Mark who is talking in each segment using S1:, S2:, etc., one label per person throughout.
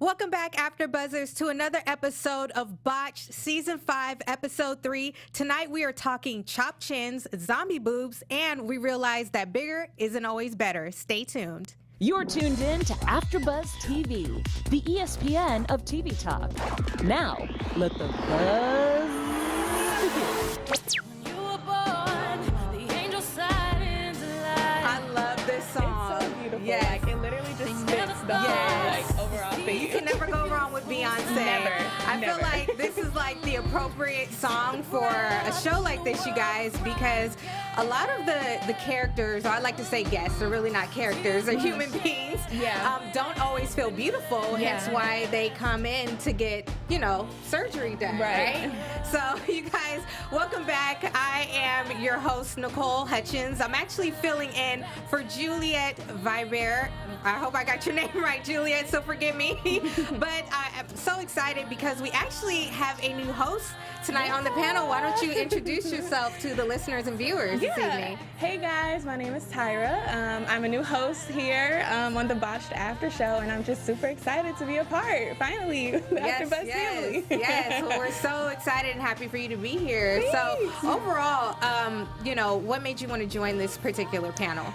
S1: Welcome back, AfterBuzzers, to another episode of Botched Season 5, Episode 3. Tonight we are talking chopped chins, zombie boobs, and we realize that bigger isn't always better. Stay tuned.
S2: You're tuned in to AfterBuzz TV, the ESPN of TV talk. Now, let the buzz begin.
S1: I love this song.
S3: It's so beautiful.
S1: Yes.
S3: Like, it literally just fits the whole, like, overall thing.
S1: You can never go wrong with Beyonce.
S3: Never.
S1: I feel like this is like the appropriate song for a show like this, you guys, because a lot of the characters, or I like to say guests, they're really not characters, they're human beings, don't always feel beautiful, hence why they come in to get, surgery done, right? So, you guys, welcome back. I am your host, Nycole Hutchens. I'm actually filling in for Juliet Viber. I hope I got your name right, Juliet, so forgive me. But I'm so excited because we actually have a new host tonight on the panel. Why don't you introduce yourself to the listeners and viewers this evening?
S3: Hey guys, my name is Tyra. I'm a new host here on the Botched After Show, and I'm just super excited to be a part, finally, the AfterBuzz family.
S1: Yes, well, we're so excited and happy for you to be here.
S3: Thanks.
S1: So overall, what made you want to join this particular panel?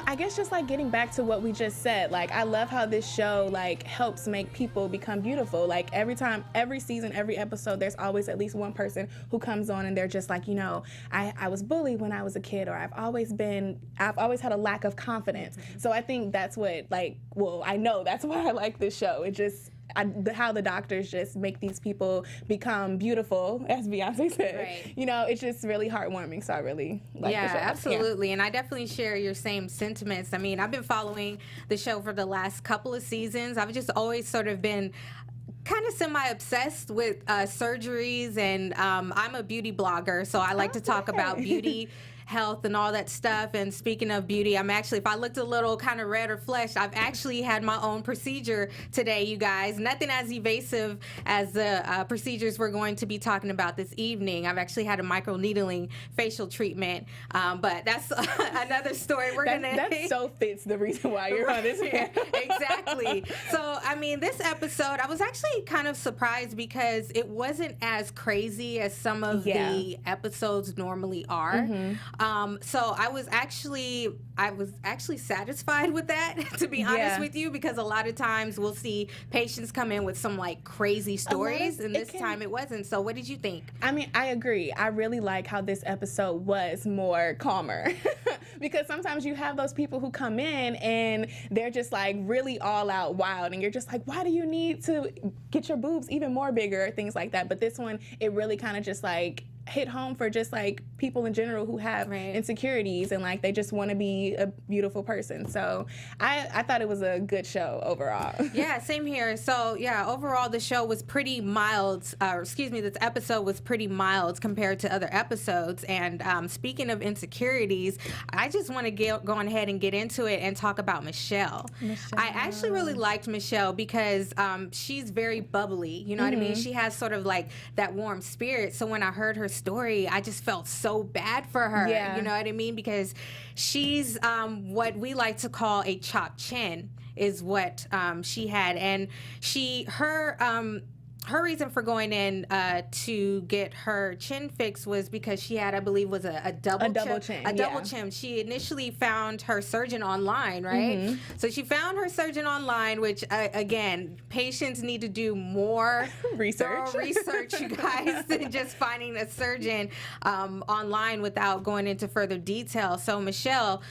S3: I guess just like getting back to what we just said, like I love how this show like helps make people become beautiful. Like every time, every season, every episode, there's always at least one person who comes on and they're just like, I was bullied when I was a kid, or I've always had a lack of confidence. So I think that's what I know that's why I like this show. It just how the doctors just make these people become beautiful, as Beyonce said.
S1: Right.
S3: It's just really heartwarming. So I really like the show.
S1: Absolutely. Yeah. And I definitely share your same sentiments. I mean, I've been following the show for the last couple of seasons. I've just always sort of been kind of semi-obsessed with surgeries, and I'm a beauty blogger, so I like to talk about beauty, health, and all that stuff. And speaking of beauty, if I looked a little kind of red or flushed, I've actually had my own procedure today, you guys. Nothing as evasive as the procedures we're going to be talking about this evening. I've actually had a microneedling facial treatment, but that's another story.
S3: That so fits the reason why you're on this here.
S1: Exactly. So, this episode, I was actually kind of surprised because it wasn't as crazy as some of the episodes normally are.
S3: Mm-hmm.
S1: So I was actually satisfied with that, to be honest with you, because a lot of times we'll see patients come in with some crazy stories, and this time it wasn't. So what did you think?
S3: I agree. I really like how this episode was more calmer because sometimes you have those people who come in and they're just really all out wild, and you're just like, why do you need to get your boobs even more bigger or things like that? But this one, it really kind of just hit home for just people in general who have insecurities and they just want to be a beautiful person. So I thought it was a good show overall.
S1: Yeah, same here. So overall the show was pretty mild, this episode was pretty mild compared to other episodes. And speaking of insecurities, I just want to go on ahead and get into it and talk about Michelle. I actually really liked Michelle because she's very bubbly, you know what I mean? She has sort of that warm spirit. So when I heard her story, I just felt so bad for her. Yeah. You know what I mean? Because she's what we like to call a chopped chin is what she had, and her reason for going in to get her chin fixed was because she had, I believe, was a double chin. A double chin. She initially found her surgeon online, right? Mm-hmm. So she found her surgeon online, which, again, patients need to do more
S3: research,
S1: you guys, than just finding a surgeon online without going into further detail. So Michelle,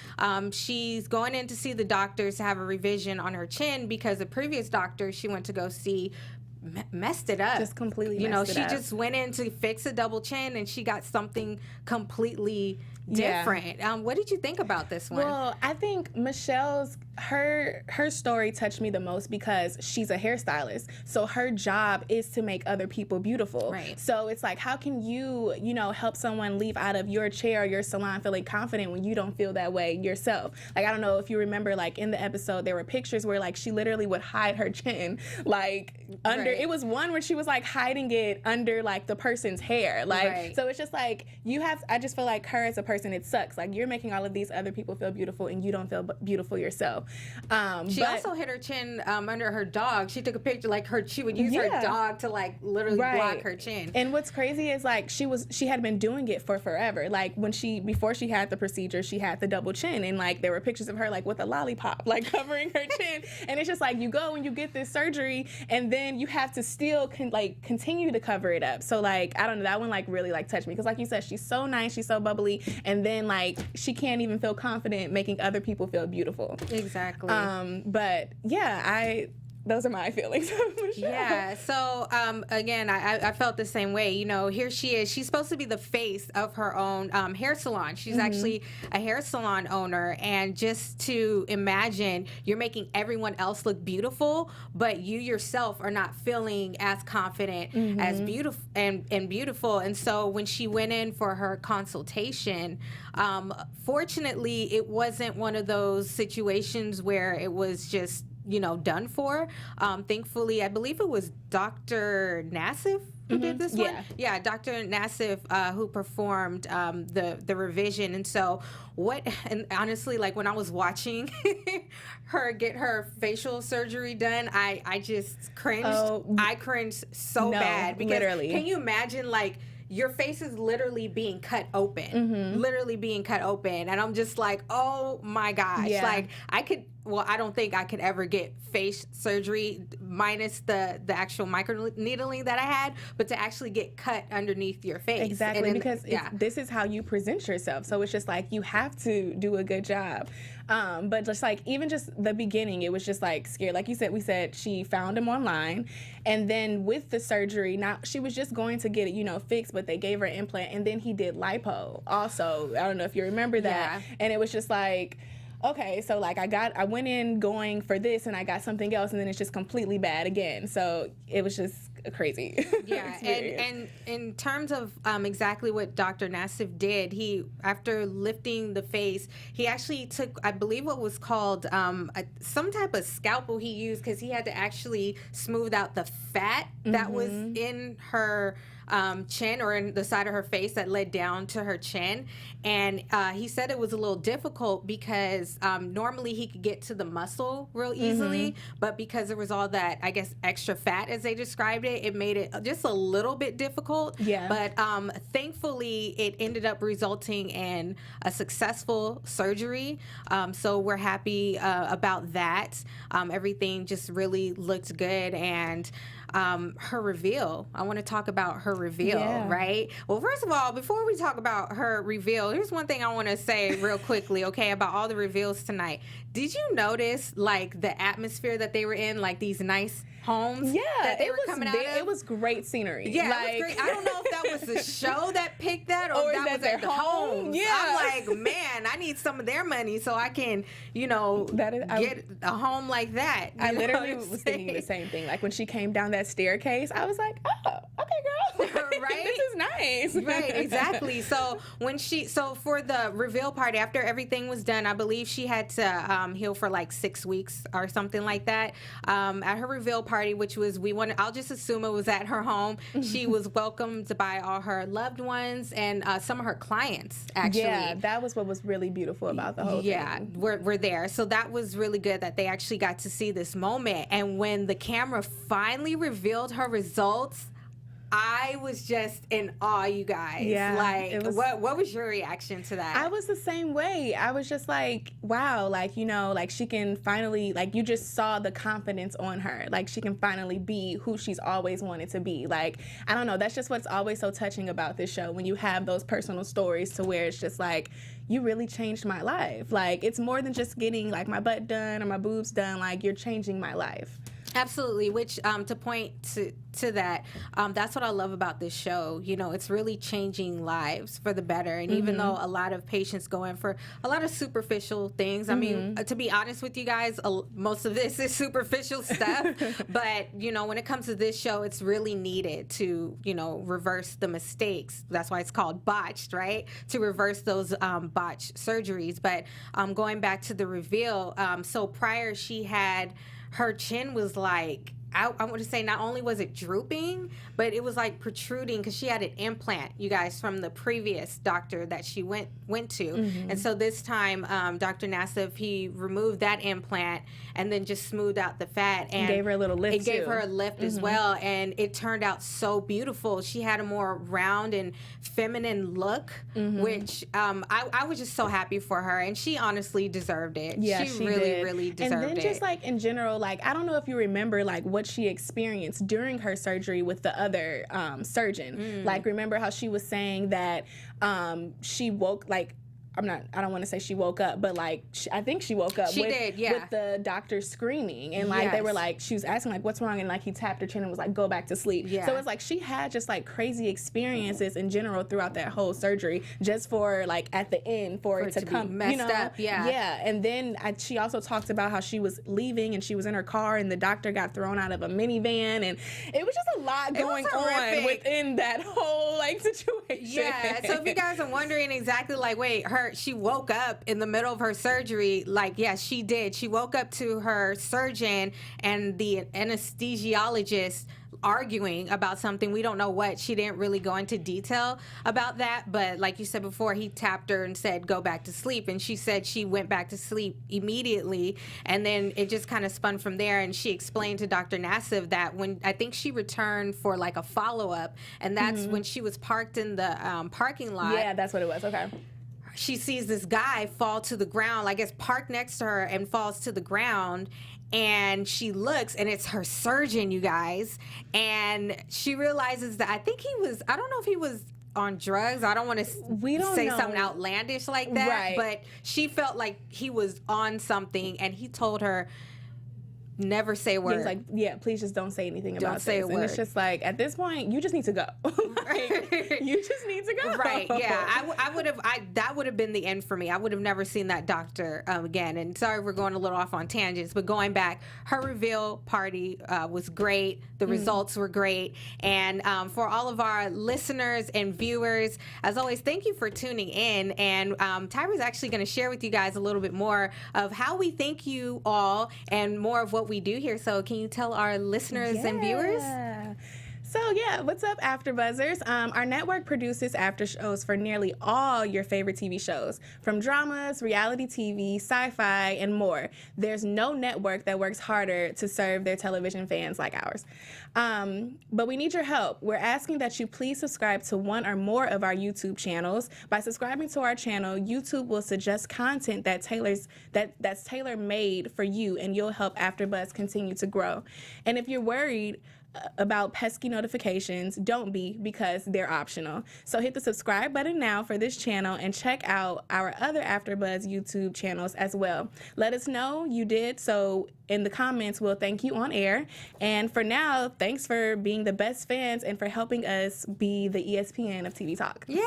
S1: she's going in to see the doctors to have a revision on her chin because the previous doctor she went to go see messed it up.
S3: Just completely messed it up.
S1: She just went in to fix a double chin and she got something completely different. What did you think about this one?
S3: Well, I think Michelle's her story touched me the most because she's a hairstylist. So her job is to make other people beautiful.
S1: Right.
S3: So it's how can you, help someone leave out of your chair or your salon feeling confident when you don't feel that way yourself? I don't know if you remember, in the episode, there were pictures where she literally would hide her chin, under. It was one where she was hiding it under the person's hair. So it's just I just feel her as a person, it sucks. You're making all of these other people feel beautiful and you don't feel beautiful yourself. show.
S1: She also hit her chin under her dog. She took a picture, like she would use her dog to like literally block her chin.
S3: And what's crazy is like she had been doing it for forever. Like before she had the procedure, she had the double chin, and like there were pictures of her like with a lollipop like covering her chin. And it's just like you go and you get this surgery, and then you have to still continue to cover it up. So like I don't know, that one like really like touched me, because like you said, she's so nice, she's so bubbly, and then like she can't even feel confident making other people feel beautiful.
S1: Exactly.
S3: But yeah, those are my feelings.
S1: Yeah. So again, I felt the same way. You know, here she is. She's supposed to be the face of her own hair salon. She's actually a hair salon owner, and just to imagine you're making everyone else look beautiful, but you yourself are not feeling as confident as beautiful and beautiful. And so when she went in for her consultation, fortunately, it wasn't one of those situations where it was just done for. Thankfully, I believe it was Dr. Nassif who did this one. Yeah, Dr. Nassif who performed the revision. And so and honestly, like when I was watching her get her facial surgery done, I just cringed. I cringed so bad, because literally, can you imagine like your face is literally being cut open, literally being cut open. And I'm just like, oh my gosh. Like I don't think I could ever get face surgery minus the actual micro needling that I had, but to actually get cut underneath your face.
S3: Exactly, then, because this is how you present yourself. So it's just like you have to do a good job. But just like even just the beginning, it was just like scary. Like we said she found him online, and then with the surgery, she was just going to get it, fixed, but they gave her an implant, and then he did lipo also. I don't know if you remember that. And it was just like, okay, so like I went in going for this, and I got something else, and then it's just completely bad again. So it was just crazy.
S1: Yeah, and in terms of exactly what Dr. Nassif did, after lifting the face, he actually took, I believe, what was called some type of scalpel he used, because he had to actually smooth out the fat that was in her chin, or in the side of her face that led down to her chin. And he said it was a little difficult because normally he could get to the muscle real easily, but because there was all that, I guess, extra fat, as they described it, it made it just a little bit difficult. Yeah. But thankfully, it ended up resulting in a successful surgery. So we're happy about that. Everything just really looked good. And her reveal, I want to talk about her reveal, right? Well, first of all, before we talk about her reveal, here's one thing I want to say real quickly, okay, about all the reveals tonight. Did you notice, like, the atmosphere that they were in, like these nice homes that they were coming out of?
S3: It was great scenery.
S1: Yeah, it was great. I don't know if that was the show that picked that, or that was at the home. Yeah. I'm like, man, I need some of their money so I can, get a home like that.
S3: I literally was thinking the same thing. Like when she came down that staircase, I was like, oh, okay, girl.
S1: Right?
S3: This is nice.
S1: Right, exactly. So for the reveal party, after everything was done, I believe she had to heal for like 6 weeks or something like that. At her reveal party, which was, I'll just assume it was at her home, she was welcomed by all her loved ones and some of her clients, actually.
S3: Yeah, that was what was really beautiful about the whole thing.
S1: Yeah, we're there. So that was really good that they actually got to see this moment. And when the camera finally revealed her results, I was just in awe, you guys. Yeah. Like, what was your reaction to that?
S3: I was the same way. I was just like, wow, like, like she can finally, like, you just saw the confidence on her. Like, she can finally be who she's always wanted to be. Like, I don't know. That's just what's always so touching about this show, when you have those personal stories to where it's just like, you really changed my life. Like, it's more than just getting, like, my butt done or my boobs done. Like, you're changing my life.
S1: Absolutely, which to point to that, that's what I love about this show. It's really changing lives for the better. And even though a lot of patients go in for a lot of superficial things, I mean, to be honest with you guys, most of this is superficial stuff. But, when it comes to this show, it's really needed to, reverse the mistakes. That's why it's called Botched, right? To reverse those botched surgeries. But going back to the reveal, so prior she had... her chin was like I want to say not only was it drooping, but it was like protruding because she had an implant, you guys, from the previous doctor that she went to. And so this time, Dr. Nassif, he removed that implant and then just smoothed out the fat. And
S3: gave her a little lift,
S1: It gave her a lift as well. And it turned out so beautiful. She had a more round and feminine look, which I was just so happy for her. And she honestly deserved it.
S3: Yeah,
S1: she really deserved it.
S3: And then just like in general, like I don't know if you remember like what she experienced during her surgery with the other surgeon. Like remember how she was saying that she woke like I don't want to say she woke up, but like I think she woke up with the doctor screaming and like they were like she was asking like what's wrong and like he tapped her chin and was like go back to sleep. So it's like she had just like crazy experiences in general throughout that whole surgery just for like at the end for it to come
S1: messed up.
S3: And then she also talked about how she was leaving and she was in her car and the doctor got thrown out of a minivan and it was just a lot going on within that whole like situation.
S1: So if you guys are wondering exactly like wait she woke up in the middle of her surgery. Like, yes, she did. She woke up to her surgeon and the anesthesiologist arguing about something. We don't know what. She didn't really go into detail about that. But like you said before, he tapped her and said, go back to sleep. And she said she went back to sleep immediately. And then it just kind of spun from there. And she explained to Dr. Nassif that when I think she returned for like a follow-up. And that's when she was parked in the parking lot.
S3: Yeah, that's what it was. Okay.
S1: She sees this guy fall to the ground, I guess parked next to her and falls to the ground. And she looks, and it's her surgeon, you guys. And she realizes that I don't know if he was on drugs. I don't want to say something outlandish like that. But she felt like he was on something, and he told her, never say a word.
S3: He's like, yeah, please just don't say anything about this. Don't say a word. And it's just like, at this point, you just need to go. You just need to go.
S1: Right, yeah. That would have been the end for me. I would have never seen that doctor again. And sorry, we're going a little off on tangents, but going back, her reveal party was great. The results were great. And for all of our listeners and viewers, as always, thank you for tuning in. And Tyra's actually going to share with you guys a little bit more of how we thank you all and more of what we do here. So can you tell our listeners and viewers?
S3: So yeah, what's up, AfterBuzzers? Our network produces after shows for nearly all your favorite TV shows, from dramas, reality TV, sci-fi, and more. There's no network that works harder to serve their television fans like ours. But we need your help. We're asking that you please subscribe to one or more of our YouTube channels. By subscribing to our channel, YouTube will suggest content that's tailor-made for you, and you'll help AfterBuzz continue to grow. And if you're worried about pesky notifications, don't be, because they're optional. So hit the subscribe button now for this channel and check out our other AfterBuzz YouTube channels as well. Let us know you did, so in the comments we'll thank you on air. And for now, thanks for being the best fans and for helping us be the ESPN of TV Talk.
S1: Yay!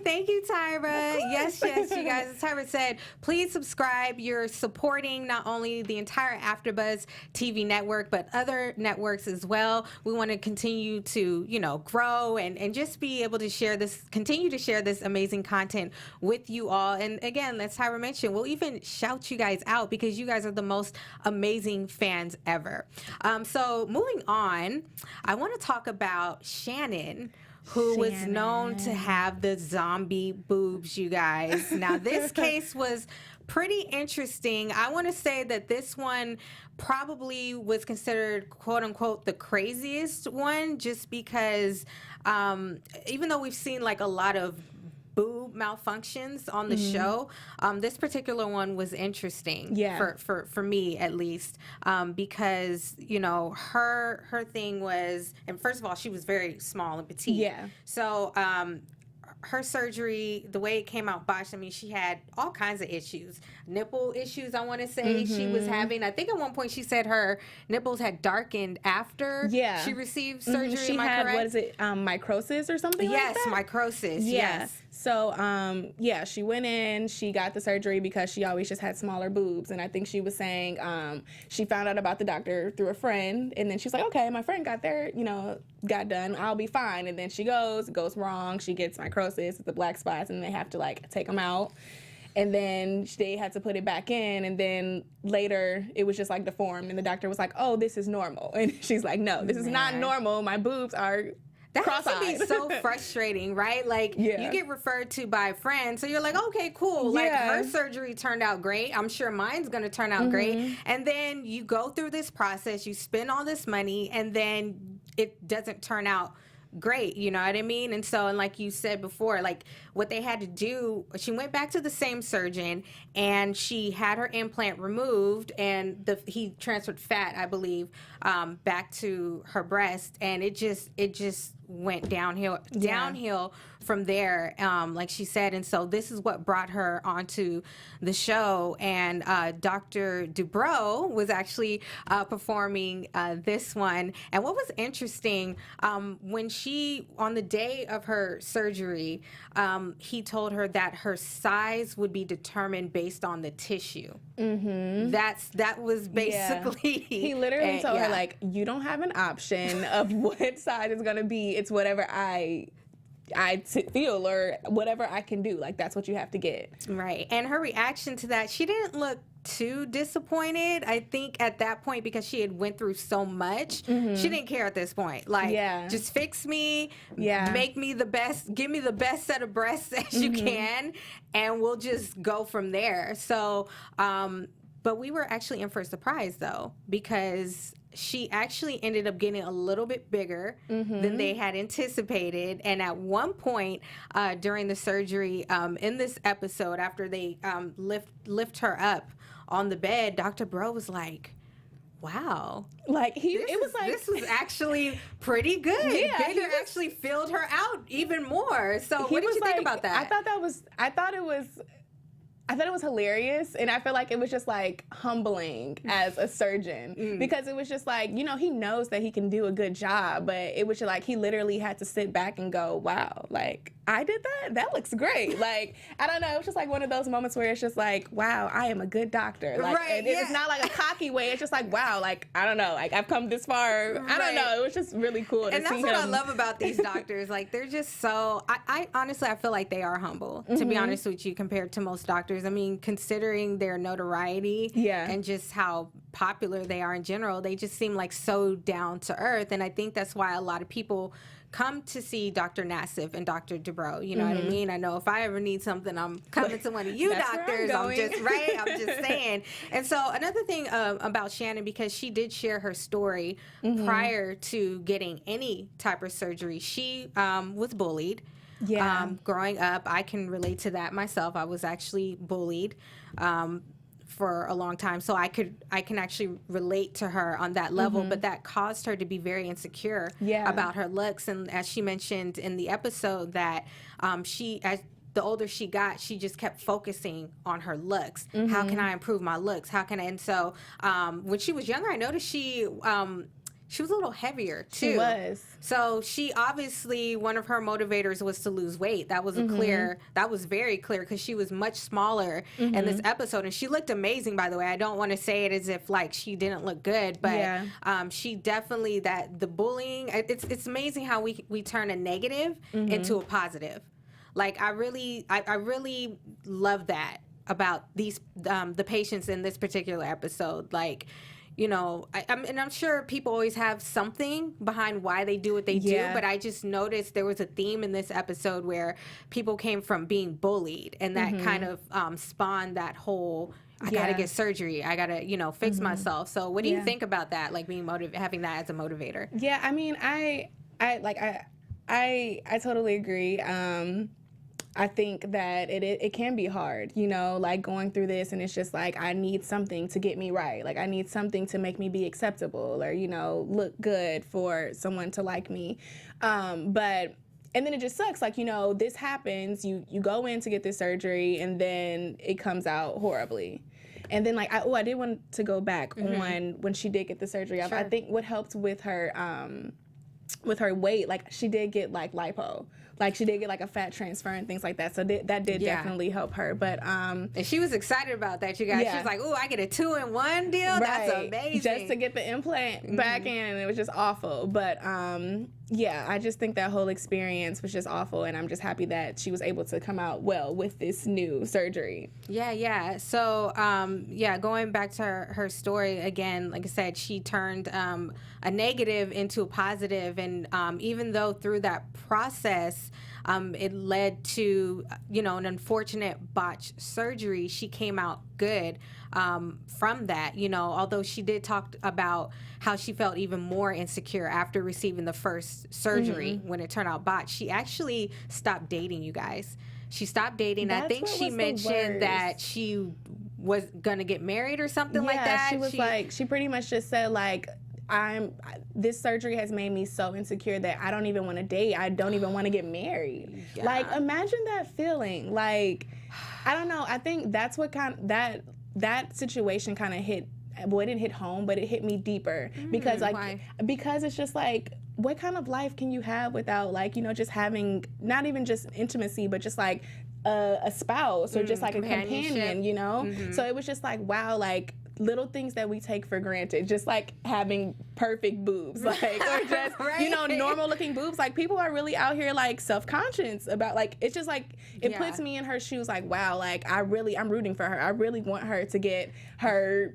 S1: Thank you, Tyra. Yes, you guys. As Tyra said, please subscribe. You're supporting not only the entire AfterBuzz TV network, but other networks as well. We want to continue to, grow and just be able to continue to share this amazing content with you all. And again, as Tyra mentioned, we'll even shout you guys out because you guys are the most amazing fans ever. So moving on, I want to talk about Shannon, who was known to have the zombie boobs, you guys. Now, this case was pretty interesting. I want to say that this one probably was considered, quote unquote, the craziest one, just because even though we've seen like a lot of boob malfunctions on the show, this particular one was interesting for me, at least, because her thing was, and first of all, she was very small and petite. So her surgery, the way it came out botched, I mean, she had all kinds of issues. Nipple issues, I want to say, she was having. I think at one point she said her nipples had darkened after she received surgery.
S3: She had, correct? What is it, microsis or something like that?
S1: Yes, microsis, yes.
S3: So, she went in, she got the surgery because she always just had smaller boobs. And I think she was saying she found out about the doctor through a friend. And then she's like, okay, my friend got got done. I'll be fine. And then she goes, it goes wrong. She gets microsis, the black spots, and they have to, take them out. And then they had to put it back in, and then later it was just like deformed, and the doctor was like, "Oh, this is normal," and she's like, "No, this is not normal. My boobs are."
S1: That has to be so frustrating, right? Like, you get referred to by a friend, so you're like, okay, cool. Like, her surgery turned out great. I'm sure mine's going to turn out great. And then you go through this process, you spend all this money, and then it doesn't turn out great, you know what I mean? And so, and like you said before, like what they had to do, she went back to the same surgeon and she had her implant removed, and he transferred fat, I believe, back to her breast, and it just went downhill from there, like she said. And so this is what brought her onto the show, and Dr. Dubrow was actually performing this one. And what was interesting, when she, on the day of her surgery, he told her that her size would be determined based on the tissue. That was basically
S3: he literally told her, like, you don't have an option of what size it's gonna be. It's whatever I feel or whatever I can do. Like, that's what you have to get. Right.
S1: And her reaction to that, she didn't look too disappointed, I think, at that point, because she had went through so much. She didn't care at this point. Like, just fix me, make me the best, give me the best set of breasts as you can, and we'll just go from there. So, but we were actually in for a surprise, though, because she actually ended up getting a little bit bigger than they had anticipated. And at one point during the surgery, in this episode, after they lift her up on the bed, Dr. Bro was like, wow.
S3: Like, this
S1: was actually pretty good.
S3: Yeah,
S1: Bigger actually filled her out even more. So what did you think about that?
S3: I thought it was hilarious, and I feel like it was just like humbling as a surgeon, because it was just like, you know, he knows that he can do a good job, but it was just like he literally had to sit back and go, wow, like, I did that? That looks great. Like, I don't know, it was just like one of those moments where it's just like, wow, I am a good doctor. Like, it's not like a cocky way, it's just like, wow, like, I don't know, like, I've come this far. I don't know, it was just really cool to see him.
S1: And that's what I love about these doctors. Like, they're just so, I honestly, I feel like they are humble, to be honest with you, compared to most doctors. I mean, considering their notoriety and just how popular they are in general, they just seem like so down to earth. And I think that's why a lot of people come to see Dr. Nassif and Dr. Dubrow. You know what I mean? I know if I ever need something, I'm coming to one of you doctors. I'm just saying. And so another thing about Shannon, because she did share her story prior to getting any type of surgery, she was bullied. Growing up, I can relate to that myself. I was actually bullied for a long time, so I can actually relate to her on that level. But that caused her to be very insecure about her looks, and as she mentioned in the episode, that as the older she got, she just kept focusing on her looks. How can I improve my looks? How can I? And so when she was younger, I noticed she was a little heavier too.
S3: She was.
S1: So she obviously, one of her motivators was to lose weight. That was that was very clear, because she was much smaller in this episode, and she looked amazing, by the way. I don't want to say it as if like she didn't look good, but she definitely, that the bullying, it's amazing how we turn a negative into a positive. Like, I really love that about these the patients in this particular episode. Like, you know, I'm sure people always have something behind why they do what they do, but I just noticed there was a theme in this episode where people came from being bullied, and that kind of spawned that whole, I gotta get surgery, I gotta, you know, fix myself. So what do you think about that, like being having that as a motivator?
S3: Yeah, I mean, I totally agree. I think that it can be hard, you know, like going through this, and it's just like, I need something to get me right. Like, I need something to make me be acceptable, or, you know, look good for someone to like me. And then it just sucks. Like, you know, this happens, you go in to get this surgery, and then it comes out horribly. And then, like, I did want to go back on when she did get the surgery. I think what helped with her weight, like, she did get, like, lipo. Like, she did get, like, a fat transfer and things like that. So that did definitely help her. But and
S1: she was excited about that, you guys. Yeah. She was like, "Ooh, I get a 2-in-1 deal? Right. That's amazing."
S3: Just to get the implant back in, and it was just awful. But yeah, I just think that whole experience was just awful, and I'm just happy that she was able to come out well with this new surgery.
S1: Yeah. So, going back to her story again, like I said, she turned a negative into a positive, and even though through that process, it led to, an unfortunate botched surgery, she came out good from that, although she did talk about how she felt even more insecure after receiving the first surgery when it turned out botched. She actually stopped dating, you guys. She stopped dating. I think she mentioned that she was going to get married or something like that.
S3: She was she pretty much just said, like, this surgery has made me so insecure that I don't even want to date. I don't even want to get married. Yeah. Like, imagine that feeling. Like, I don't know. I think that's what that situation kind of hit. Well, it didn't hit home, but it hit me deeper because because it's just like, what kind of life can you have without, like, just having not even just intimacy, but just like a spouse or just like a companion, So it was just like, wow, like, little things that we take for granted, just like having perfect boobs, like, or just normal looking boobs. Like, people are really out here like self-conscious about, like, it's just like it puts me in her shoes. Like, wow, like I'm rooting for her. I really want her to get her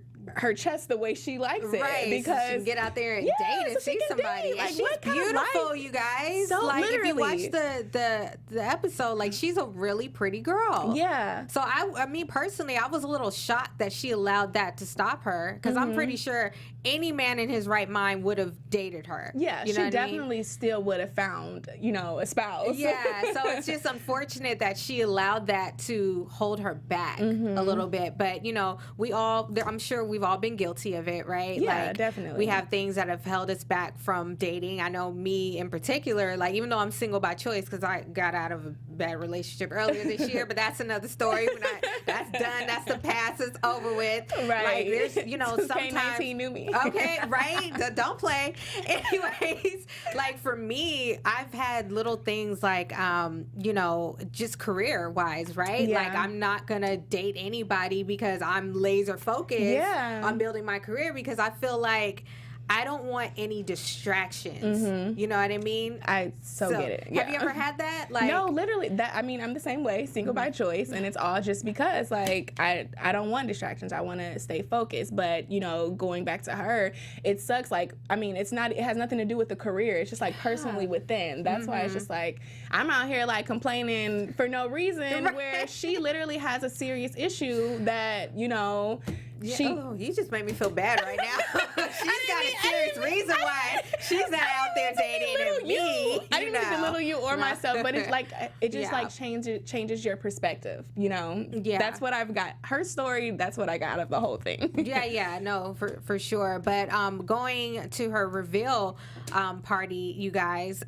S3: chest the way she likes it, because
S1: so she can get out there and date and see somebody. Like, she's beautiful, you guys.
S3: So
S1: like,
S3: literally.
S1: If you watch the episode, like, she's a really pretty girl.
S3: Yeah.
S1: So I mean, personally, I was a little shocked that she allowed that to stop her, because I'm pretty sure any man in his right mind would have dated her.
S3: Yeah, she definitely still would have found, a spouse.
S1: Yeah. So it's just unfortunate that she allowed that to hold her back a little bit. But I'm sure we've all been guilty of it, right?
S3: Yeah,
S1: like,
S3: definitely.
S1: We have things that have held us back from dating. I know me in particular, like, even though I'm single by choice because I got out of a bad relationship earlier this year, but that's another story. That's done. That's the past. It's over with.
S3: Right.
S1: Like, there's, sometimes.
S3: K-19 knew me.
S1: Okay, right? Don't play. Anyways, like, for me, I've had little things like, just career-wise, right?
S3: Yeah.
S1: Like, I'm not going to date anybody because I'm laser focused on building my career, because I feel like I don't want any distractions. You know what I mean?
S3: I so get it. Yeah.
S1: Have you ever had that? Like,
S3: no, literally. I'm the same way, single by choice, and it's all just because, like, I don't want distractions. I want to stay focused. But going back to her, it sucks. Like, I mean, it has nothing to do with the career. It's just like personally within. That's why it's just like I'm out here like complaining for no reason, where she literally has a serious issue that
S1: you just made me feel bad right now. She's got a serious reason why she's not out there dating me.
S3: I didn't even belittle you or myself, but it's like it just like changes your perspective.
S1: Yeah.
S3: That's what I've got. Her story. That's what I got of the whole thing.
S1: Yeah, no, for sure. But going to her reveal party, you guys,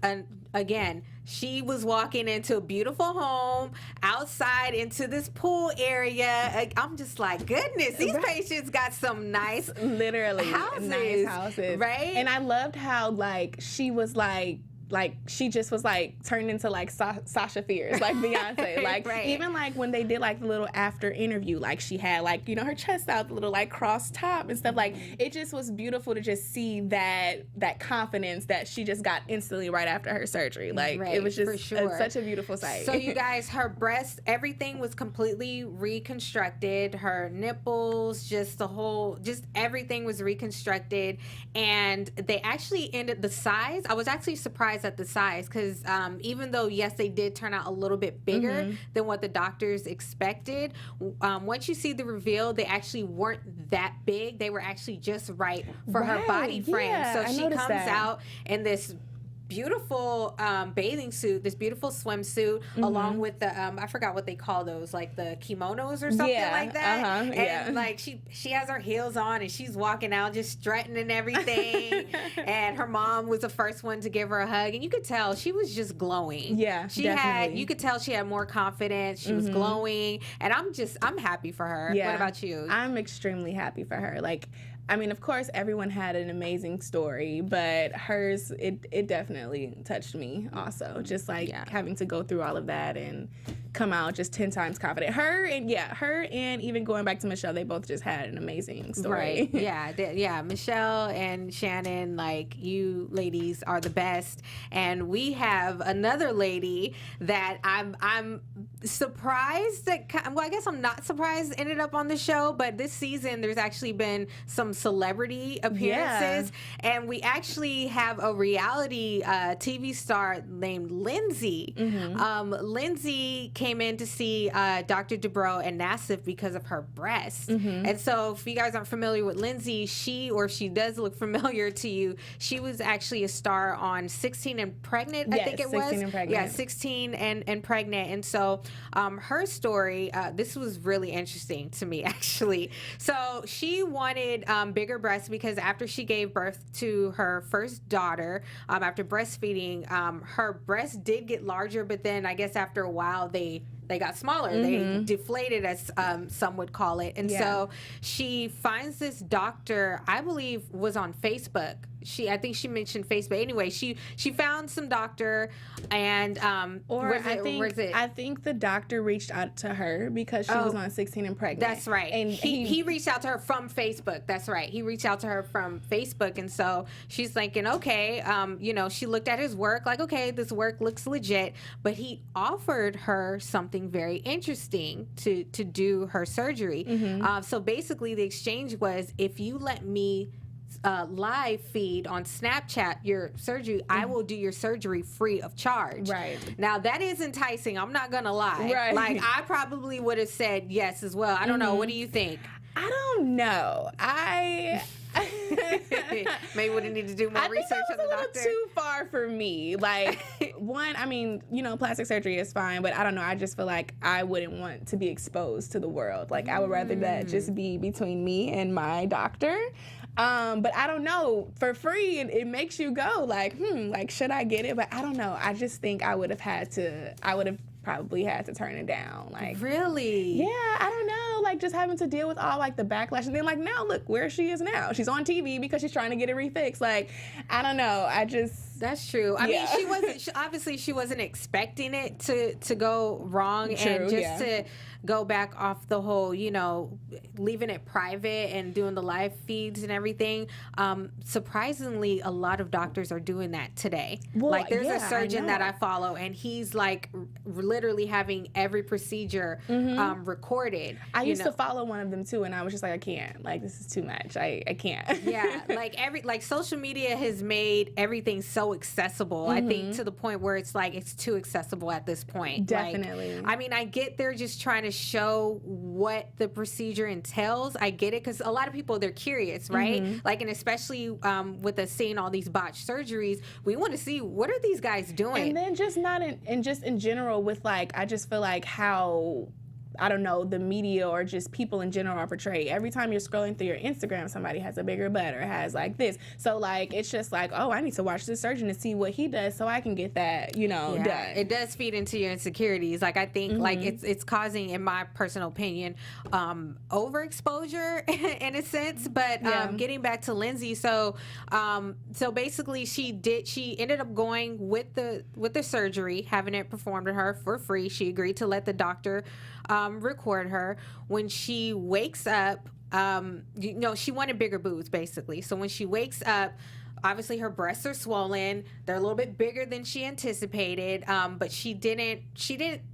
S1: again, she was walking into a beautiful home, outside into this pool area. I'm just like, goodness, these patients got some nice,
S3: literally nice houses,
S1: right?
S3: And I loved how like she was like she just was like turned into like Sasha Fierce, like Beyonce, like even like when they did like the little after interview, like she had like her chest out, the little like cross top and stuff. Like, it just was beautiful to just see that confidence that she just got instantly right after her surgery. Like, it was just such a beautiful sight.
S1: So you guys, her breast, everything was completely reconstructed. Her nipples, just everything was reconstructed, and they actually ended the size. I was actually surprised at the size, because even though, yes, they did turn out a little bit bigger than what the doctors expected, once you see the reveal, they actually weren't that big. They were actually just right for her body frame. So she comes out in this beautiful bathing suit, this beautiful swimsuit, along with the I forgot what they call those, like the kimonos or something like that. And like she has her heels on and she's walking out just strutting and everything. And her mom was the first one to give her a hug, and you could tell she was just glowing.
S3: Yeah,
S1: you could tell she had more confidence. She was glowing, and I'm happy for her.
S3: Yeah.
S1: What about you?
S3: I'm extremely happy for her. Like, I mean, of course, everyone had an amazing story, but hers, it definitely touched me also. Just like having to go through all of that and come out just 10 times confident. Her and even going back to Michelle, they both just had an amazing story.
S1: Right. Yeah. Michelle and Shannon, like, you ladies are the best. And we have another lady that I'm surprised that, well, I guess I'm not surprised ended up on the show, but this season there's actually been some celebrity appearances, and we actually have a reality TV star named Lindsey. Lindsey came in to see Dr. Dubrow and Nassif because of her breasts. And so if you guys aren't familiar with Lindsey, she does look familiar to you. She was actually a star on 16 and Pregnant, I think it was.
S3: 16 and Pregnant.
S1: Yeah, 16 and Pregnant. And so her story, this was really interesting to me, actually. So she wanted bigger breasts because after she gave birth to her first daughter, after breastfeeding, her breasts did get larger, but then I guess after a while they got smaller. They deflated, as some would call it. And so she finds this doctor, I believe was on Facebook. I think she mentioned Facebook. Anyway, she found some doctor, and
S3: I think the doctor reached out to her because she was on 16 and Pregnant.
S1: That's right. And he reached out to her from Facebook. That's right. He reached out to her from Facebook, and so she's thinking, okay, she looked at his work, like, okay, this work looks legit, but he offered her something very interesting to do her surgery. So basically, the exchange was, if you let me live feed on Snapchat your surgery, I will do your surgery free of charge.
S3: Right.
S1: Now, that is enticing. I'm not going to lie.
S3: Right.
S1: Like, I probably would have said yes as well. I don't know. What do you think?
S3: I don't know.
S1: Maybe would have needed to do more research on the doctor.
S3: I think that was a little too far for me. Like, one, I mean, plastic surgery is fine, but I don't know. I just feel like I wouldn't want to be exposed to the world. Like, I would rather that just be between me and my doctor. But I don't know. For free, it makes you go like, should I get it? But I don't know. I just think I would have probably had to turn it down. Like,
S1: really?
S3: Yeah, I don't know. Like, just having to deal with all like the backlash, and then like now look where she is now. She's on TV because she's trying to get it refixed. Like, I don't know.
S1: That's true. I mean, she wasn't expecting it to go wrong.
S3: True,
S1: and just to go back off the whole, leaving it private and doing the live feeds and everything. Surprisingly, a lot of doctors are doing that today.
S3: Well,
S1: like, there's a surgeon that I follow, and he's like literally having every procedure recorded.
S3: I used to follow one of them too, and I was just like, I can't. Like, this is too much. I can't.
S1: Yeah, like social media has made everything so accessible. I think to the point where it's like it's too accessible at this point.
S3: Definitely.
S1: Like, I mean, I get they're just trying to show what the procedure entails. I get it, because a lot of people, they're curious, right? Like, and especially with us seeing all these botched surgeries, we want to see, what are these guys doing?
S3: And then just in general with, like, I just feel like how, I don't know, the media or just people in general are portrayed. Every time you're scrolling through your Instagram, somebody has a bigger butt or has like this. So like, it's just like, oh, I need to watch this surgeon and see what he does so I can get that, done.
S1: It does feed into your insecurities. Like, I think like it's causing, in my personal opinion, overexposure in a sense. But getting back to Lindsey, so basically she ended up going with the surgery, having it performed on her for free. She agreed to let the doctor record her. When she wakes up, she wanted bigger boobs, basically. So when she wakes up, obviously her breasts are swollen. They're a little bit bigger than she anticipated, but she didn't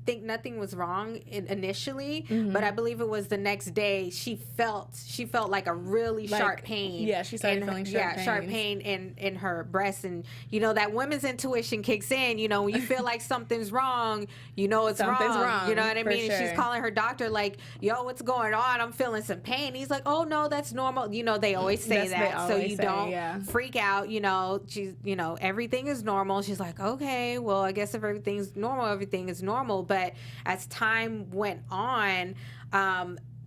S1: think nothing was wrong initially. But I believe it was the next day she felt like a really sharp pain.
S3: Yeah, she started feeling sharp
S1: pain in her breasts, and that women's intuition kicks in. When you feel like something's wrong, it's
S3: something's wrong.
S1: You know what I mean?
S3: Sure.
S1: And she's calling her doctor like, "Yo, what's going on? I'm feeling some pain." He's like, "Oh no, that's normal." They always say that, so you don't freak out. She's, everything is normal. She's like, okay, well, I guess if everything's normal, everything is normal. But as time went on,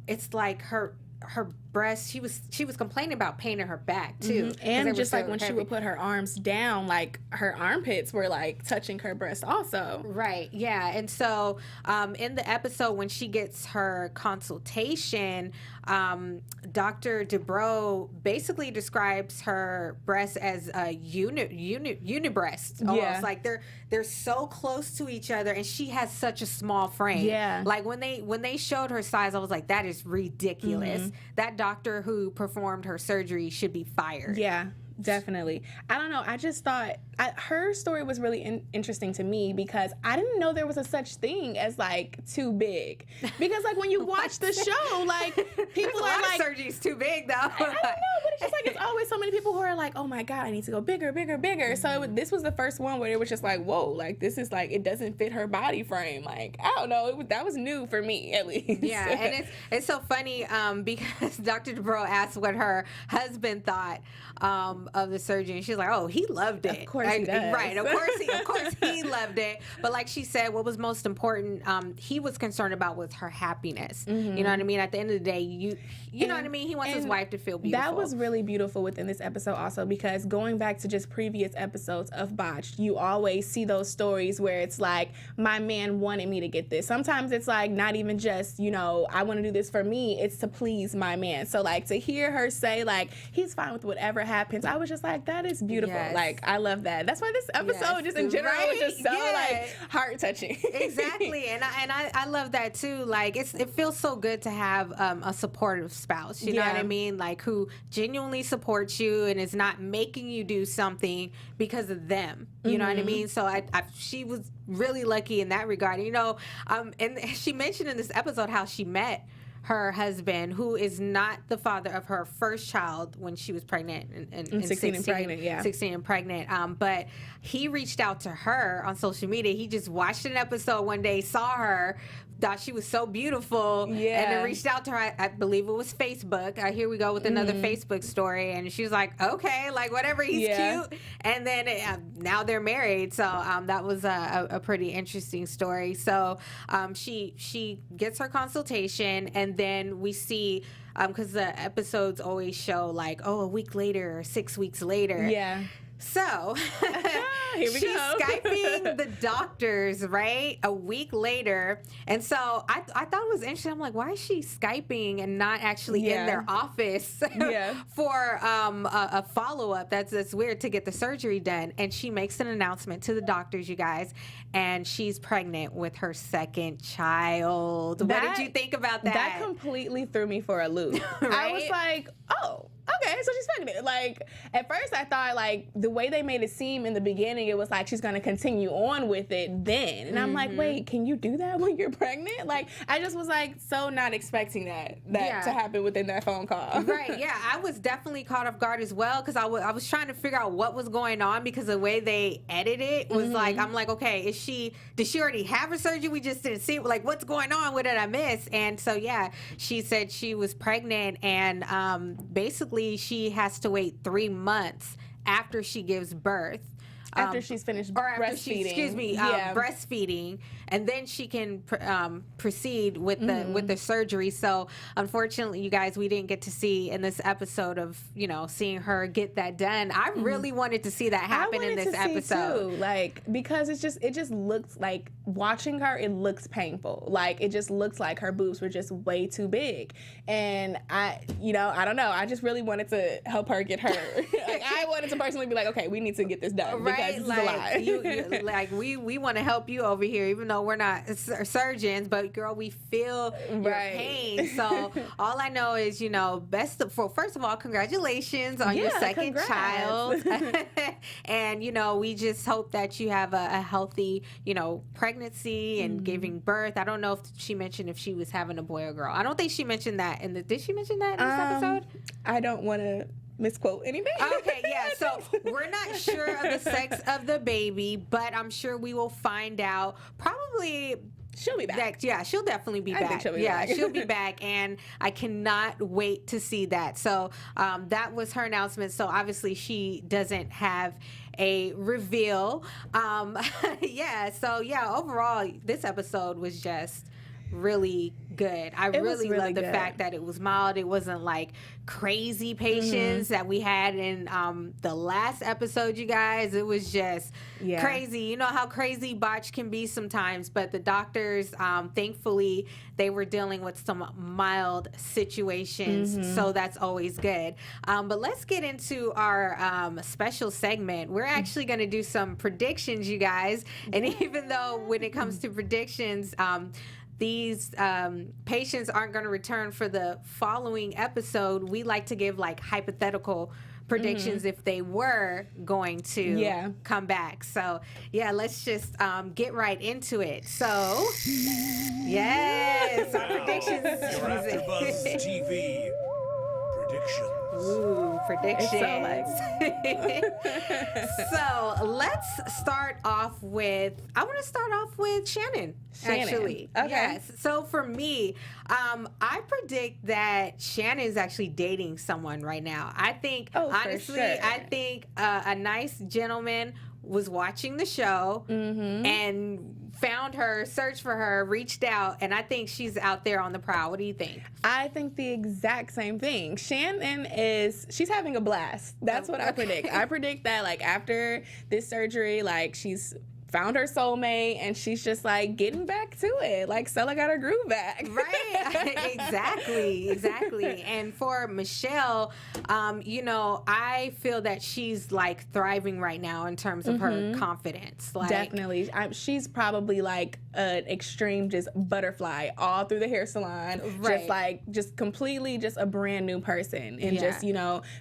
S1: it's like her breasts, she was complaining about pain in her back too.
S3: And just like when she would put her arms down, like her armpits were like touching her breast also.
S1: Right, yeah. And so in the episode when she gets her consultation, Dr. Dubrow basically describes her breasts as a unibreast. Almost like they're so close to each other, and she has such a small frame.
S3: Yeah.
S1: Like when they showed her size, I was like, that is ridiculous. That doctor who performed her surgery should be fired.
S3: Yeah. Definitely. I don't know. I just thought her story was really interesting to me because I didn't know there was a such thing as like too big. Because like when you watch the show, like people
S1: are
S3: like
S1: surgery's too big though.
S3: I don't know, but it's just like it's always so many people who are like, oh my God, I need to go bigger, bigger, bigger. So this was the first one where it was just like, whoa, like this is like it doesn't fit her body frame. Like I don't know, that was new for me at least.
S1: Yeah, and it's so funny because Dr. Dubrow asked what her husband thought of the surgery, and she's like, "Oh, he loved it."
S3: Of course he does.
S1: Right, of course he loved it. But like she said, what was most important, he was concerned about was her happiness. You know what I mean? At the end of the day, you know what I mean? He wants his wife to feel beautiful.
S3: That was really beautiful within this episode also because going back to just previous episodes of Botched, you always see those stories where it's like, my man wanted me to get this. Sometimes it's like not even just, I want to do this for me. It's to please my man. So like to hear her say like, he's fine with whatever happens, I was just like, that is beautiful.
S1: Yes.
S3: Like, I love that. That's why this episode just in general was just so like heart touching.
S1: Exactly. And I love that too. Like it feels so good to have a supportive spouse. You know what I mean? Like who genuinely supports you and is not making you do something because of them. You know what I mean? So she was really lucky in that regard. And she mentioned in this episode how she met her husband, who is not the father of her first child when she was pregnant and 16 and pregnant, 16 and pregnant. But he reached out to her on social media. He just watched an episode one day, saw her, thought she was so beautiful, and then reached out to her. I believe it was Facebook. Here we go with another Facebook story, and she was like, "Okay, like whatever, he's cute." And then now they're married. So that was a pretty interesting story. So she gets her consultation, and then we see. Because the episodes always show like, a week later or 6 weeks later. Yeah. So
S3: Here we
S1: she's
S3: go.
S1: Skyping the doctors, right? A week later. And so I thought it was interesting. I'm like, why is she Skyping and not actually in their office for a follow-up? That's weird to get the surgery done. And she makes an announcement to the doctors, you guys, and she's pregnant with her second child. What did you think about that?
S3: That completely threw me for a loop.
S1: Right?
S3: I was like, oh, okay, so she's pregnant. Like, at first I thought, like, the way they made it seem in the beginning, it was like she's going to continue on with it then. And I'm like, wait, can you do that when you're pregnant? Like, I just was, like, so not expecting that to happen within that phone call.
S1: Right, yeah. I was definitely caught off guard as well because I was trying to figure out what was going on because the way they edited it was like, I'm like, okay, did she already have her surgery? We just didn't see it. Like, what's going on? What did I miss? And so, yeah, she said she was pregnant and basically she has to wait 3 months after she gives birth.
S3: After she's finished breastfeeding.
S1: Breastfeeding, and then she can proceed with the surgery. So, unfortunately, you guys, we didn't get to see in this episode of seeing her get that done. I really wanted to see that happen in this episode,
S3: too. Like because it just looks like watching her. It looks painful. Like it just looks like her boobs were just way too big, and I don't know. I just really wanted to help her get her. Like, I wanted to personally be like, okay, we need to get this done.
S1: Right.
S3: This is a lie.
S1: we want to help you over here, even though we're not surgeons, but girl, we feel your pain. So all I know is, first of all, congratulations on your second child. And, we just hope that you have a healthy, pregnancy and giving birth. I don't know if she mentioned if she was having a boy or girl. I don't think she mentioned that did she mention that in this episode?
S3: I don't want to misquote anything.
S1: Okay, yeah. So we're not sure of the sex of the baby, but I'm sure we will find out. Probably
S3: she'll be back.
S1: She'll definitely be back.
S3: I think she'll be back.
S1: She'll be back, and I cannot wait to see that. So that was her announcement. So obviously she doesn't have a reveal. So overall, this episode was just really good. I really love the
S3: good.
S1: fact that it was mild. It wasn't like crazy patients that we had in the last episode, you guys. It was just crazy. You know how crazy botch can be sometimes, but the doctors, thankfully, they were dealing with some mild situations, so that's always good. But let's get into our special segment. We're actually going to do some predictions, you guys. And even though when it comes to predictions, these patients aren't going to return for the following episode, we like to give like hypothetical predictions if they were going to come back. So let's just get right into it. So yes, our predictions.
S4: Your AfterBuzz TV predictions.
S1: Ooh, predictions.
S3: So,
S1: so let's start off with, I want to start off with Shannon. Actually.
S3: Okay.
S1: Yes. So for me, I predict that Shannon is actually dating someone right now. I think, honestly, I think a nice gentleman was watching the show and found her, searched for her, reached out, and I think she's out there on the prowl. What do you think?
S3: I think the exact same thing. Shannon she's having a blast. That's what I predict. I predict that like after this surgery, like she's found her soulmate and she's just like getting back to it. Like Stella got her groove back.
S1: Right. Exactly. And for Michelle, I feel that she's like thriving right now in terms of her confidence. Like,
S3: definitely. She's probably like an extreme just butterfly all through the hair salon.
S1: Right.
S3: Just completely just a brand new person. And just,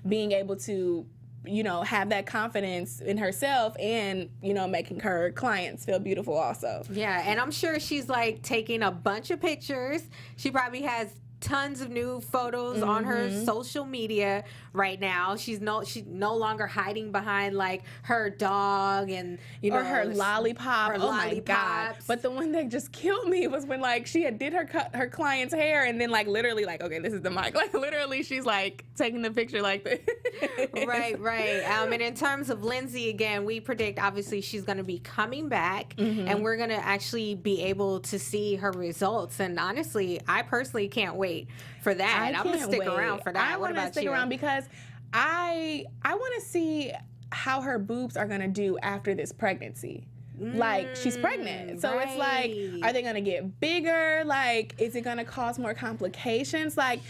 S3: being able to have that confidence in herself and, making her clients feel beautiful also.
S1: Yeah, and I'm sure she's like taking a bunch of pictures. She probably has tons of new photos on her social media right now. She's no longer hiding behind like her dog and
S3: or her lollipop.
S1: My
S3: God! But the one that just killed me was when like she did her client's hair and then like literally like, okay, this is the mic. Like literally she's like taking the picture like this.
S1: Right. And in terms of Lindsey, again, we predict obviously she's going to be coming back and we're going to actually be able to see her results. And honestly, I personally can't wait for that. I'm going to stick around for that.
S3: I want to stick around because I want to see how her boobs are going to do after this pregnancy. Like, she's pregnant. So it's like, are they going to get bigger? Like, is it going to cause more complications? Like,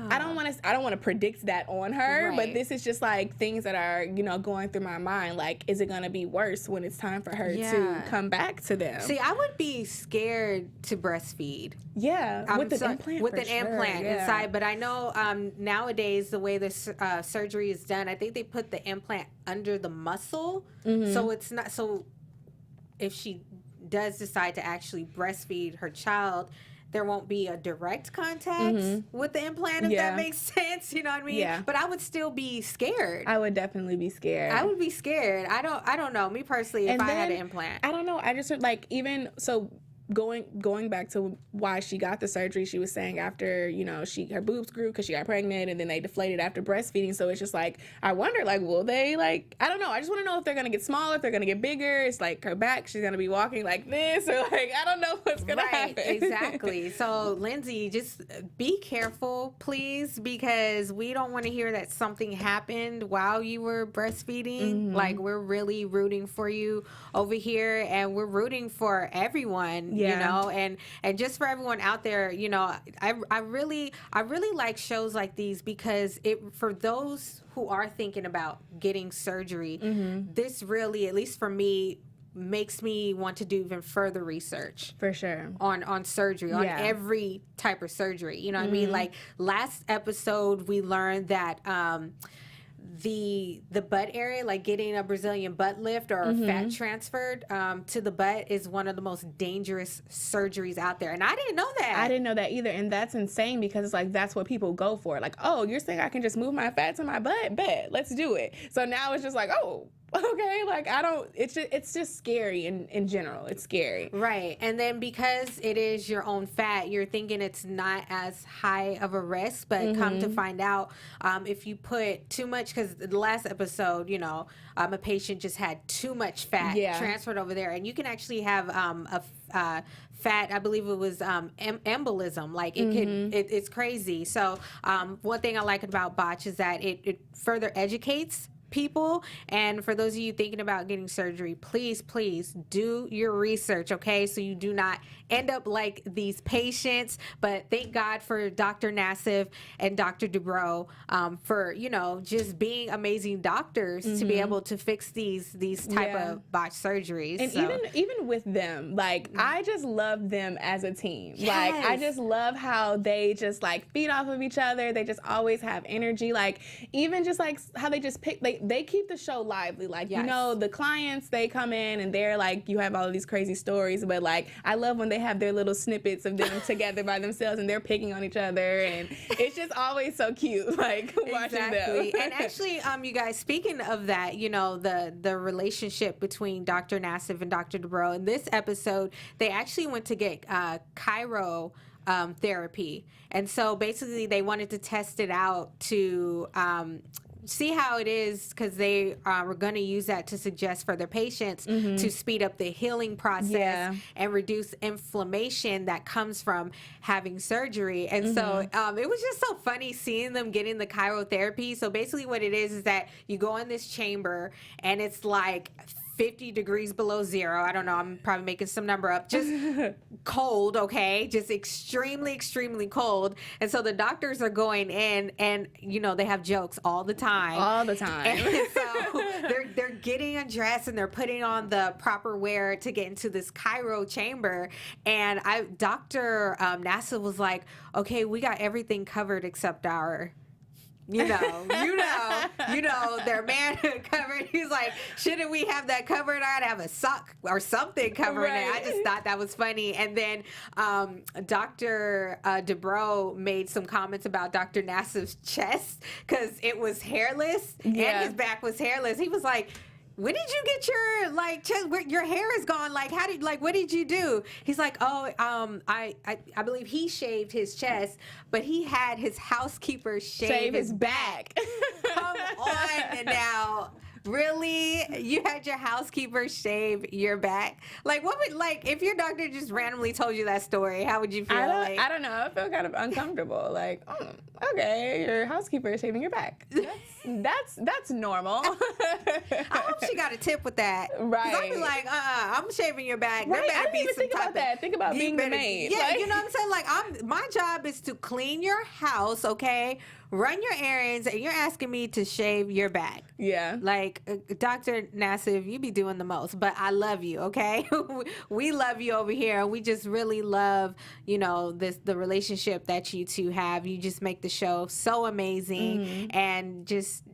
S3: I don't want to predict that on her, but this is just like things that are, going through my mind. Like, is it going to be worse when it's time for her to come back to them?
S1: See, I would be scared to breastfeed.
S3: Yeah, with an implant
S1: inside. But I know nowadays the way this surgery is done, I think they put the implant under the muscle, so it's not so. If she does decide to actually breastfeed her child, there won't be a direct contact with the implant, if that makes sense. You know what I mean?
S3: Yeah.
S1: But I would still be scared.
S3: I would definitely be scared.
S1: I would be scared. I don't know. Me personally, if I had an implant.
S3: I don't know. I just like even so. Going back to why she got the surgery, she was saying after, her boobs grew because she got pregnant and then they deflated after breastfeeding. So it's just like, I wonder, like, will they, like, I don't know. I just want to know if they're going to get smaller, if they're going to get bigger. It's like her back, she's going to be walking like this or like, I don't know what's going to happen.
S1: Exactly. So, Lindsey, just be careful, please, because we don't want to hear that something happened while you were breastfeeding. Like, we're really rooting for you over here and we're rooting for everyone. And just for everyone out there, I really like shows like these because for those who are thinking about getting surgery, this really, at least for me, makes me want to do even further research.
S3: For sure.
S1: On surgery, on every type of surgery. You know what I mean? Like last episode, we learned that the butt area, like getting a Brazilian butt lift or fat transferred to the butt is one of the most dangerous surgeries out there. And I didn't know that.
S3: I didn't know that either. And that's insane because it's like, that's what people go for. Like, oh, you're saying I can just move my fat to my butt? Bet, let's do it. So now it's just like, oh, Okay, like I don't. It's just scary in general. It's scary.
S1: Right. And then because it is your own fat, you're thinking it's not as high of a risk, but come to find out, if you put too much, because the last episode, a patient just had too much fat transferred over there, and you can actually have fat, I believe it was embolism. Like it it's crazy. So one thing I like about Botch is that it further educates people. And for those of you thinking about getting surgery, please do your research, okay? So you do not end up like these patients. But thank God for Dr. Nassif and Dr. Dubrow for, just being amazing doctors to be able to fix these type of botched surgeries.
S3: And even with them, like I just love them as a team.
S1: Yes.
S3: Like I just love how they just like feed off of each other. They just always have energy. Like even just like how they just they keep the show lively. Like, the clients, they come in and they're like, you have all of these crazy stories, but like, I love when they have their little snippets of them together by themselves and they're picking on each other. And it's just always so cute, like watching them.
S1: And actually, you guys, speaking of that, the relationship between Dr. Nassif and Dr. Dubrow, in this episode, they actually went to get chiro therapy. And so basically they wanted to test it out to see how it is, because they were going to use that to suggest for their patients to speed up the healing process and reduce inflammation that comes from having surgery. And so it was just so funny seeing them getting the chirotherapy. So basically what it is that you go in this chamber and it's like 50 degrees below zero. I don't know. I'm probably making some number up. Just cold, okay? Just extremely, extremely cold. And so the doctors are going in and, they have jokes all the time.
S3: All the time.
S1: And so they're getting undressed and they're putting on the proper wear to get into this chiro chamber. And Dr. Nassif was like, okay, we got everything covered except our... their man covered. He's like, shouldn't we have that covered? I'd have a sock or something covering it. I just thought that was funny. And then Dr. Dubrow made some comments about Dr. Nassif's chest because it was hairless and his back was hairless. He was like, when did you get your chest? Your hair is gone. Like, how did what did you do? He's like, I believe he shaved his chest, but he had his housekeeper shave his back. Come on now. Really? You had your housekeeper shave your back? Like, what would, if your doctor just randomly told you that story, how would you feel?
S3: I don't know. I feel kind of uncomfortable. Like, oh, okay, your housekeeper is shaving your back. That's normal.
S1: I hope she got a tip with that.
S3: Right.
S1: I'd be like, I'm shaving your back.
S3: Right.
S1: There better
S3: I didn't even think about that. Think about being the maid.
S1: Yeah, you know what I'm saying? Like, my job is to clean your house, okay? Run your errands, and you're asking me to shave your back.
S3: Yeah.
S1: Like, Dr. Nassif, you be doing the most, but I love you, okay? We love you over here. We just really love, the relationship that you two have. You just make the show so amazing, and just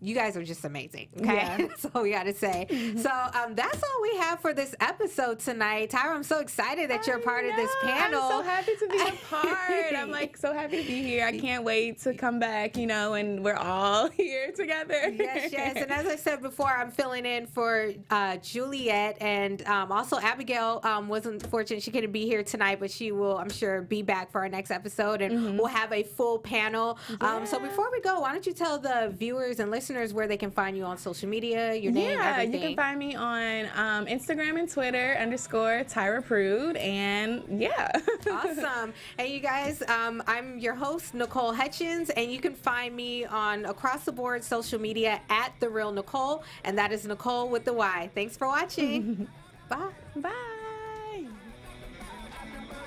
S1: you guys are just amazing, okay?
S3: Yeah.
S1: That's all we got to say. So that's all we have for this episode tonight. Tyra, I'm so excited that you're a part of this panel.
S3: I'm so happy to be a part. I'm so happy to be here. I can't wait to come back, and we're all here together.
S1: Yes. And as I said before, I'm filling in for Juliet, and also Abigail wasn't fortunate. She couldn't be here tonight, but she will, I'm sure, be back for our next episode, and we'll have a full panel. So before we go, why don't you tell the viewers and listeners where they can find you on social media, your name, everything.
S3: You can find me on Instagram and Twitter _Tyra Prude, and
S1: Awesome. And you guys, I'm your host, Nycole Hutchens, and you can find me on across the board social media at The Real Nycole, and that is Nycole with the Y. Thanks for watching. Bye.
S3: Bye.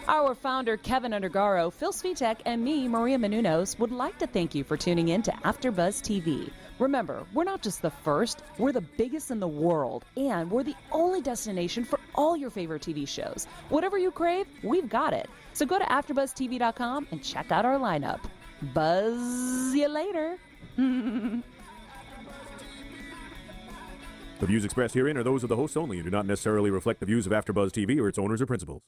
S2: Our founder, Kevin Undergaro, Phil Svitek, and me, Maria Menounos, would like to thank you for tuning in to AfterBuzz TV. Remember, we're not just the first, we're the biggest in the world, and we're the only destination for all your favorite TV shows. Whatever you crave, we've got it. So go to AfterBuzzTV.com and check out our lineup. Buzz you later.
S5: The views expressed herein are those of the hosts only and do not necessarily reflect the views of AfterBuzz TV or its owners or principals.